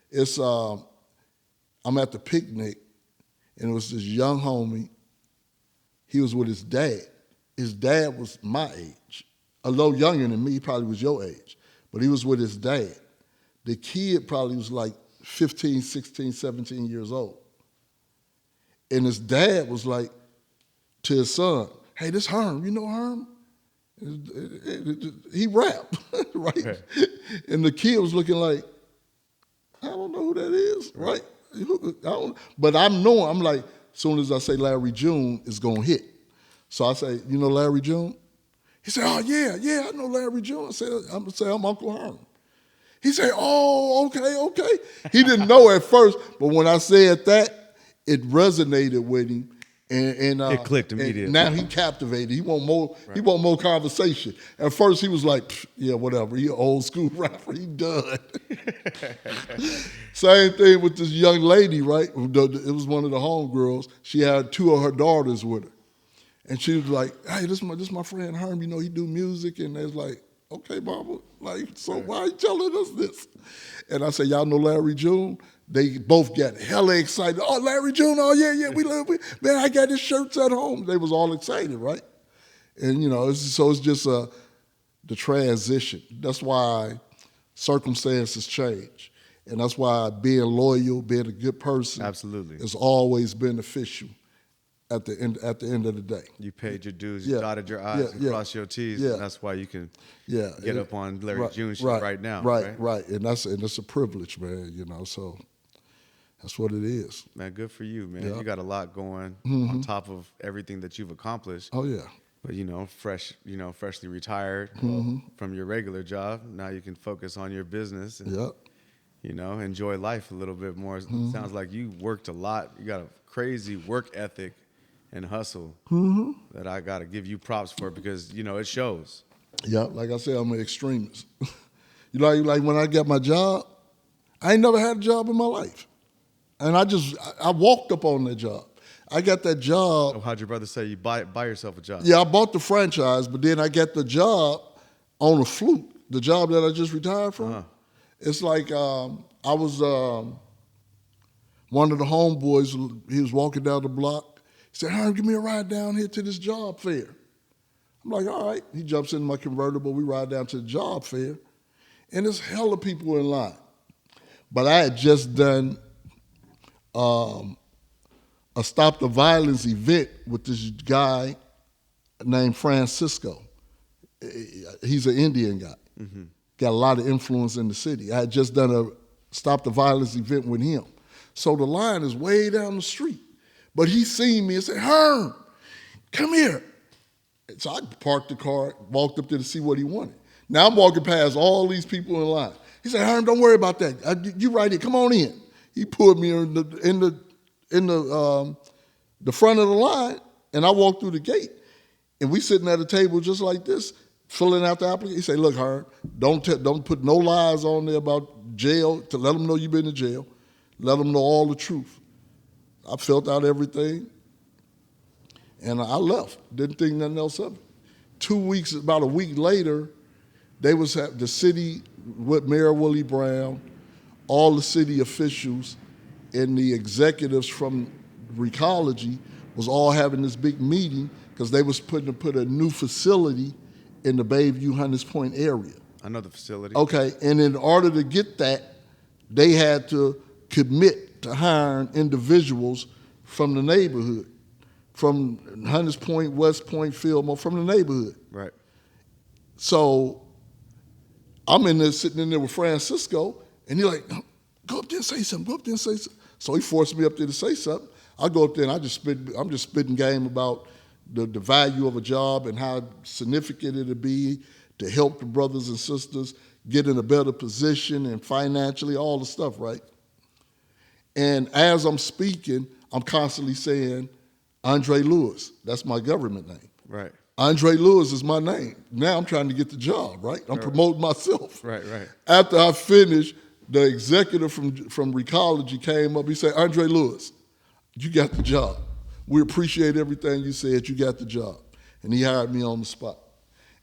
It's I'm at the picnic, and it was this young homie. He was with his dad. His dad was my age, a little younger than me. He probably was your age, but he was with his dad. The kid probably was like 15, 16, 17 years old. And his dad was like to his son, "Hey, this Herm, you know Herm? He rap," right? Okay. And the kid was looking like, "I don't know who that is," right? But I'm like, as soon as I say Larry June, it's going to hit. So I say, "You know Larry June?" He said, "Oh, yeah, I know Larry June." I said, I'm Uncle Herm. He said, "Oh, okay." He didn't know at first, but when I said that, it resonated with him. And it clicked immediately. And now he captivated. He want more. Right. He want more conversation. At first, he was like, "Yeah, whatever. He an old school rapper. He done." Same thing with this young lady, right? It was one of the homegirls. She had 2 of her daughters with her, and she was like, "Hey, this my friend Herm. You know, he do music." And they was like, "Okay, Mama. Like, so why are you telling us this?" And I said, "Y'all know Larry June?" They both got hella excited. "Oh, Larry June, oh, yeah, we love it. Man, I got his shirts at home." They was all excited, right? And, it's just the transition. That's why circumstances change. And that's why being loyal, being a good person absolutely is always beneficial at the end of the day. You paid your dues, you dotted your I's and crossed your T's, and that's why you can get up on Larry June shit right now. Right. And it's a privilege, man, so that's what it is. Man, good for you, man. Yeah. You got a lot going on top of everything that you've accomplished. Oh yeah. But freshly retired from your regular job, now you can focus on your business and enjoy life a little bit more. It sounds like you worked a lot. You got a crazy work ethic and hustle that I got to give you props for because it shows. Yeah, like I said, I'm an extremist. Like when I got my job, I ain't never had a job in my life. And I walked up on that job. I got that job. Oh, how'd your brother say you buy yourself a job? Yeah, I bought the franchise, but then I got the job on a fluke. The job that I just retired from. Uh-huh. It's like I was one of the homeboys. He was walking down the block. He said, "Herm, give me a ride down here to this job fair." I'm like, "All right." He jumps in my convertible. We ride down to the job fair, and there's hella people in line. But I had just done a Stop the Violence event with this guy named Francisco. He's an Indian guy. Mm-hmm. Got a lot of influence in the city. I had just done a Stop the Violence event with him. So the line is way down the street. But he seen me and said, "Herm, come here." And so I parked the car, walked up there to see what he wanted. Now I'm walking past all these people in line. He said, "Herm, don't worry about that. You right here. Come on in." He pulled me in the front of the line, and I walked through the gate. And we sitting at a table just like this, filling out the application. He said, "Look, Herm, don't put no lies on there about jail to let them know you've been in jail. Let them know all the truth." I filled out everything. And I left. Didn't think nothing else of it. 2 weeks, about a week later, they was at the city with Mayor Willie Brown, all the city officials, and the executives from Recology was all having this big meeting because they was put a new facility in the Bayview Hunters Point area. Another facility. Okay, and in order to get that, they had to commit to hiring individuals from the neighborhood, from Hunters Point, West Point, Fillmore, from the neighborhood. Right. So I'm in there sitting in there with Francisco, and he's like, go up there and say something, go up there and say something. So he forced me up there to say something. I go up there and I'm just spitting game about the value of a job and how significant it'd be to help the brothers and sisters get in a better position and financially, all the stuff, right? And as I'm speaking, I'm constantly saying, Andre Lewis, that's my government name. Right. Andre Lewis is my name. Now I'm trying to get the job, right? I'm promoting myself. Right. After I finished, the executive from Recology came up. He said, Andre Lewis, you got the job. We appreciate everything you said. You got the job. And he hired me on the spot.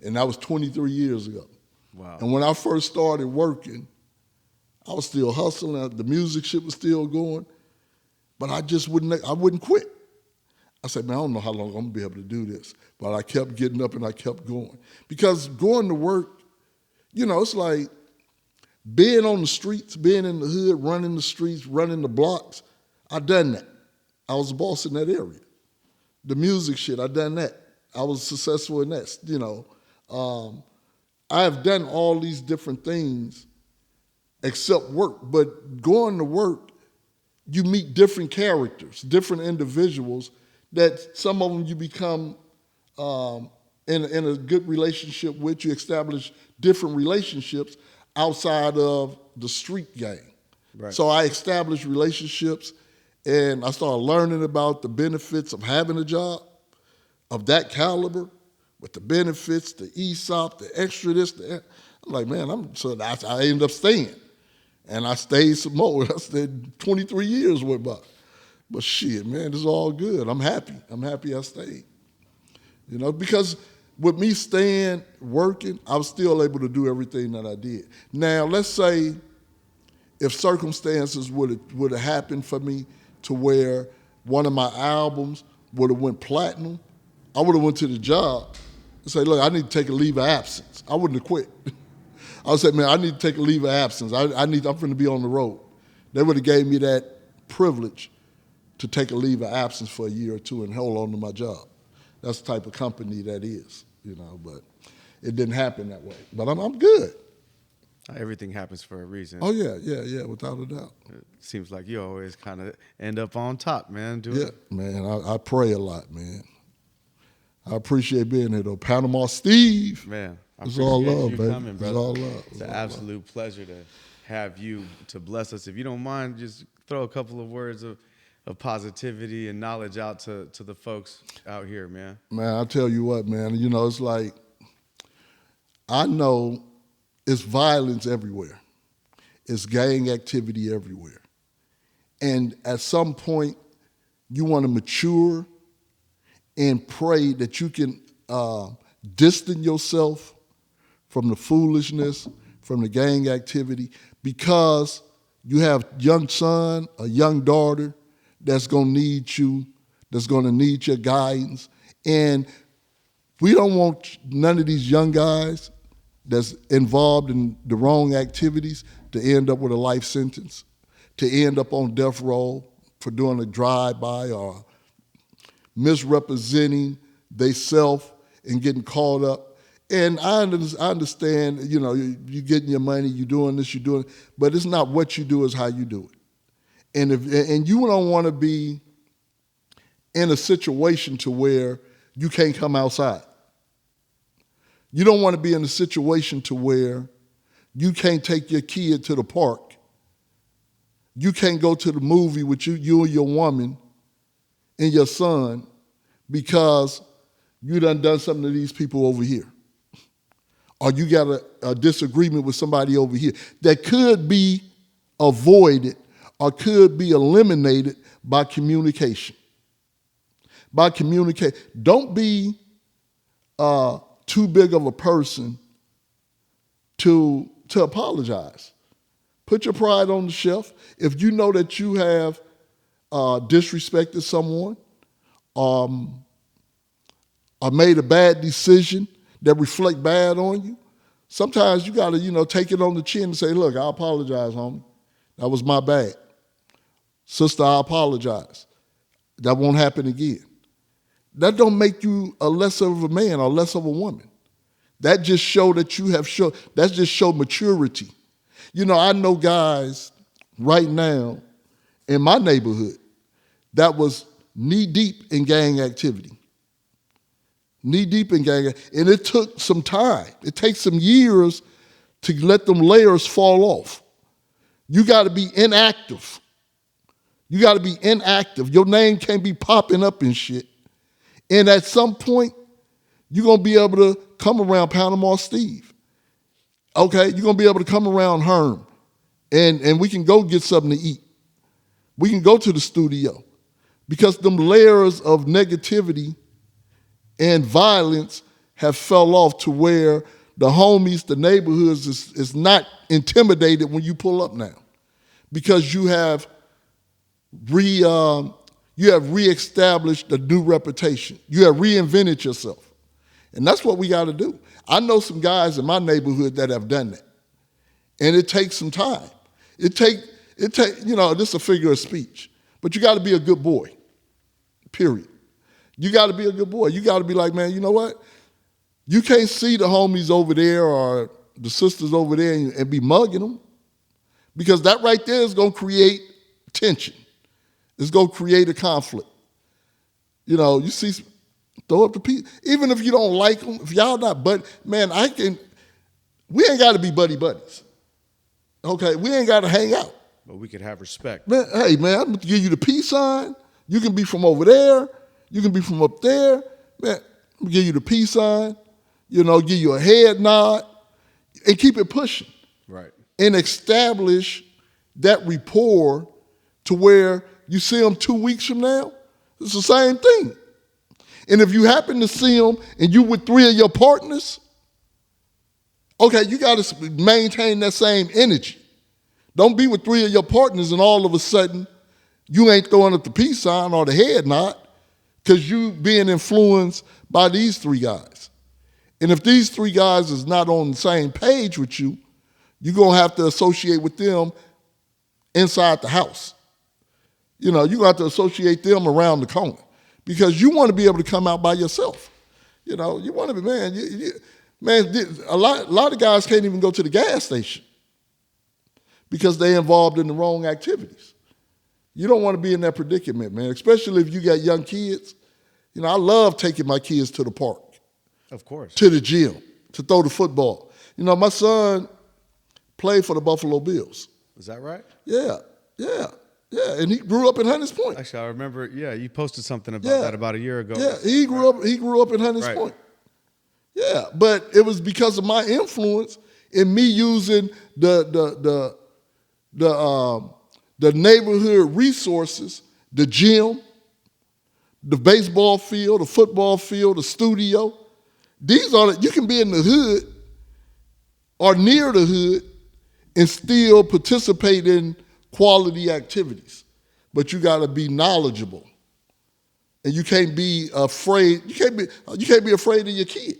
And that was 23 years ago. Wow. And when I first started working, I was still hustling. The music shit was still going. But I wouldn't quit. I said, man, I don't know how long I'm going to be able to do this. But I kept getting up and I kept going. Because going to work, it's like being on the streets, being in the hood, running the streets, running the blocks. I done that. I was the boss in that area. The music shit, I done that. I was successful in that, I have done all these different things except work. But going to work, you meet different characters, different individuals that some of them you become in a good relationship with. You establish different relationships outside of the street gang. Right. So I established relationships, and I started learning about the benefits of having a job of that caliber, with the benefits, the ESOP, the extra this, the that. I'm like, man, I ended up staying. And I stayed some more. I stayed 23 years went by. But shit, man, it's all good. I'm happy. I'm happy I stayed. Because with me staying, working, I was still able to do everything that I did. Now, let's say if circumstances would have happened for me to where one of my albums would have went platinum, I would have went to the job and say, look, I need to take a leave of absence. I wouldn't have quit. I would say, man, I need to take a leave of absence. I'm going to be on the road. They would have gave me that privilege to take a leave of absence for a year or two and hold on to my job. That's the type of company that is, but it didn't happen that way. But I'm good. Everything happens for a reason. Oh, yeah, without a doubt. It seems like you always kind of end up on top, man. Man, I pray a lot, man. I appreciate being here, though. Panama Steve. Man, I it's all love, you baby. coming, brother. It's all love. It's an absolute pleasure to have you to bless us. If you don't mind, just throw a couple of words of positivity and knowledge out to the folks out here, man. Man, I tell you what, man, it's like, I know it's violence everywhere. It's gang activity everywhere. And at some point, you want to mature and pray that you can distance yourself from the foolishness, from the gang activity, because you have a young son, a young daughter that's going to need you, that's going to need your guidance. And we don't want none of these young guys that's involved in the wrong activities to end up with a life sentence, to end up on death row for doing a drive-by or misrepresenting themselves and getting caught up. And I understand, you're getting your money, you're doing this, you're doing, but it's not what you do, it's how you do it. And you don't want to be in a situation to where you can't come outside. You don't want to be in a situation to where you can't take your kid to the park. You can't go to the movie with you and your woman and your son because you done something to these people over here. Or you got a disagreement with somebody over here that could be avoided or could be eliminated by communication. by communicating. Don't be too big of a person to apologize. Put your pride on the shelf. If you know that you have disrespected someone, or made a bad decision that reflect bad on you, sometimes you got to, take it on the chin and say, look, I apologize, homie. That was my bad. Sister, I apologize. That won't happen again. That don't make you a less of a man or less of a woman. That just show that that just show maturity. I know guys right now in my neighborhood that was knee-deep in gang activity. Knee-deep in gang activity. And it took some time. It takes some years to let them layers fall off. You got to be inactive. You got to be inactive. Your name can't be popping up and shit. And at some point, you're going to be able to come around Panama Steve. Okay? You're going to be able to come around Herm. And we can go get something to eat. We can go to the studio. Because them layers of negativity and violence have fell off to where the homies, the neighborhoods is not intimidated when you pull up now. Because you have reestablished a new reputation. You have reinvented yourself. And that's what we got to do. I know some guys in my neighborhood that have done that. And it takes some time. This is a figure of speech. But you got to be a good boy, period. You got to be a good boy. You got to be like, man, you know what? You can't see the homies over there or the sisters over there and be mugging them, because that right there is going to create tension. It's going to create a conflict. You see, throw up the piece. Even if you don't like them, if y'all not, but man, we ain't got to be buddies. Okay, we ain't got to hang out. But we could have respect. Man, hey, man, I'm going to give you the peace sign. You can be from over there. You can be from up there. Man, I'm going to give you the peace sign. Give you a head nod and keep it pushing. Right. And establish that rapport to where you see them 2 weeks from now, it's the same thing. And if you happen to see them and you with 3 of your partners, okay, you got to maintain that same energy. Don't be with 3 of your partners and all of a sudden you ain't throwing up the peace sign or the head nod because you being influenced by these 3 guys. And if these 3 guys is not on the same page with you, you're going to have to associate with them inside the house. You're going to have to associate them around the corner because you want to be able to come out by yourself. You want to be, man, a lot of guys can't even go to the gas station because they're involved in the wrong activities. You don't want to be in that predicament, man, especially if you got young kids. I love taking my kids to the park. Of course. To the gym, to throw the football. My son played for the Buffalo Bills. Is that right? Yeah. And he grew up in Hunters Point. Actually, I remember, you posted something about that about a year ago. Yeah, he grew up in Hunters Point. Yeah, but it was because of my influence in me using the neighborhood resources, the gym, the baseball field, the football field, the studio. You can be in the hood or near the hood and still participate in quality activities. But you got to be knowledgeable. And you can't be afraid. You can't be afraid of your kid.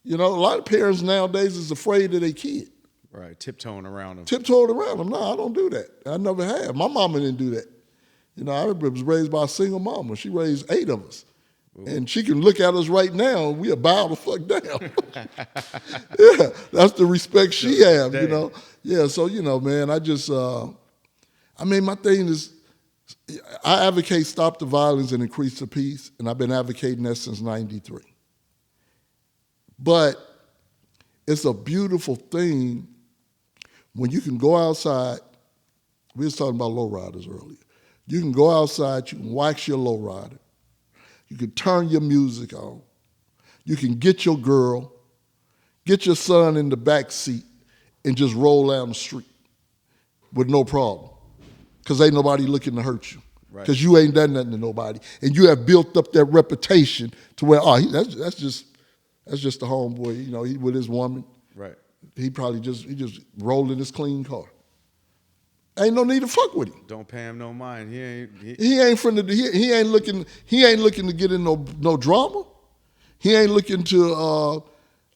A lot of parents nowadays is afraid of their kid. Right, tiptoeing around them. No, I don't do that. I never have. My mama didn't do that. I was raised by a single mama. She raised 8 of us. Ooh. And she can look at us right now and we are bow the fuck down. Yeah, that's the respect she have, Yeah, so, man, I just, my thing is, I advocate stop the violence and increase the peace, and I've been advocating that since 93. But it's a beautiful thing when you can go outside. We was talking about lowriders earlier. You can go outside, you can wax your lowrider, you can turn your music on, you can get your girl, get your son in the back seat, and just roll down the street with no problem, because ain't nobody looking to hurt you. because you ain't done nothing to nobody, and you have built up that reputation to where that's just the homeboy. You know, he with his woman. Right. He just rolling his clean car. Ain't no need to fuck with him. Don't pay him no mind. He ain't looking to get in no drama. He ain't looking to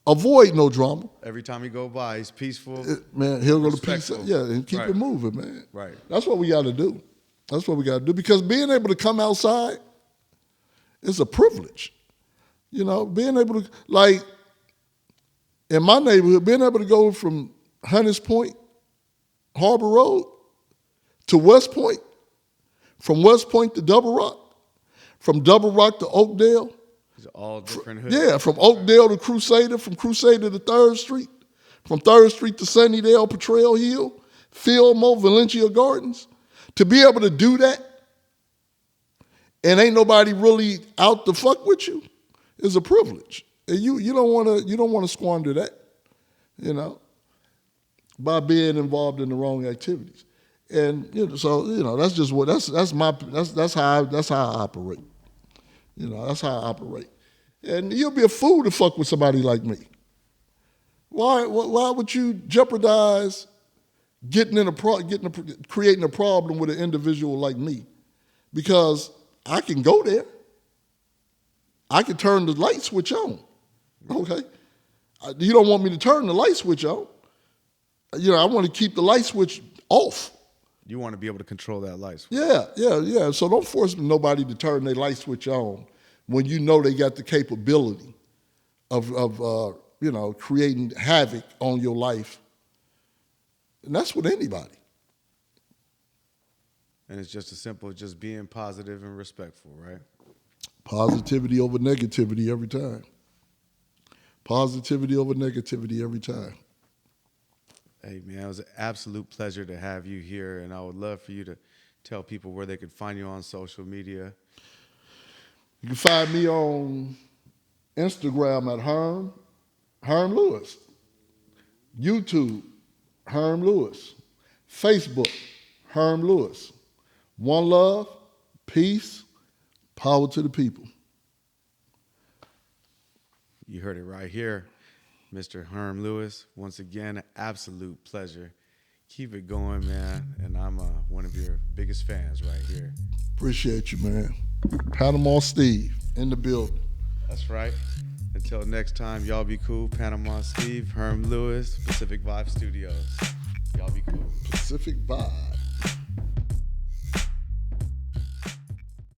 avoid no drama. Every time he go by, he's peaceful. Man, he'll go to peace. Yeah, and keep it moving, man. Right. That's what we got to do. That's what we got to do, because being able to come outside is a privilege. You know, being able to, like, in my neighborhood, being able to go from Hunters Point, Harbor Road, to West Point, from West Point to Double Rock, from Double Rock to Oakdale. These are all different hoods. Yeah, from Oakdale to Crusader, from Crusader to 3rd Street, from 3rd Street to Sunnydale, Potrero Hill, Fillmore, Valencia Gardens. To be able to do that, and ain't nobody really out to fuck with you, is a privilege. And you don't want to squander that, you know, by being involved in the wrong activities. And so that's just what that's how I operate. You know, that's how I operate. And you'll be a fool to fuck with somebody like me. Why would you jeopardize creating a problem with an individual like me? Because I can go there. I can turn the light switch on. Okay? You don't want me to turn the light switch on. You know, I want to keep the light switch off. You want to be able to control that light switch. Yeah. So don't force nobody to turn their light switch on when you know they got the capability of creating havoc on your life. And that's with anybody. And it's just as simple as just being positive and respectful, right? Positivity over negativity every time. Positivity over negativity every time. Hey, man, it was an absolute pleasure to have you here, and I would love for you to tell people where they could find you on social media. You can find me on Instagram at Herm Lewis. YouTube, Herm Lewis. Facebook, Herm Lewis. One love, peace, power to the people. You heard it right here, Mr. Herm Lewis. Once again, an absolute pleasure. Keep it going, man. And I'm one of your biggest fans right here. Appreciate you, man. Panama Steve in the building. That's right. Until next time, y'all be cool. Panama Steve, Herm Lewis, Pacific Vibe Studios. Y'all be cool. Pacific Vibe.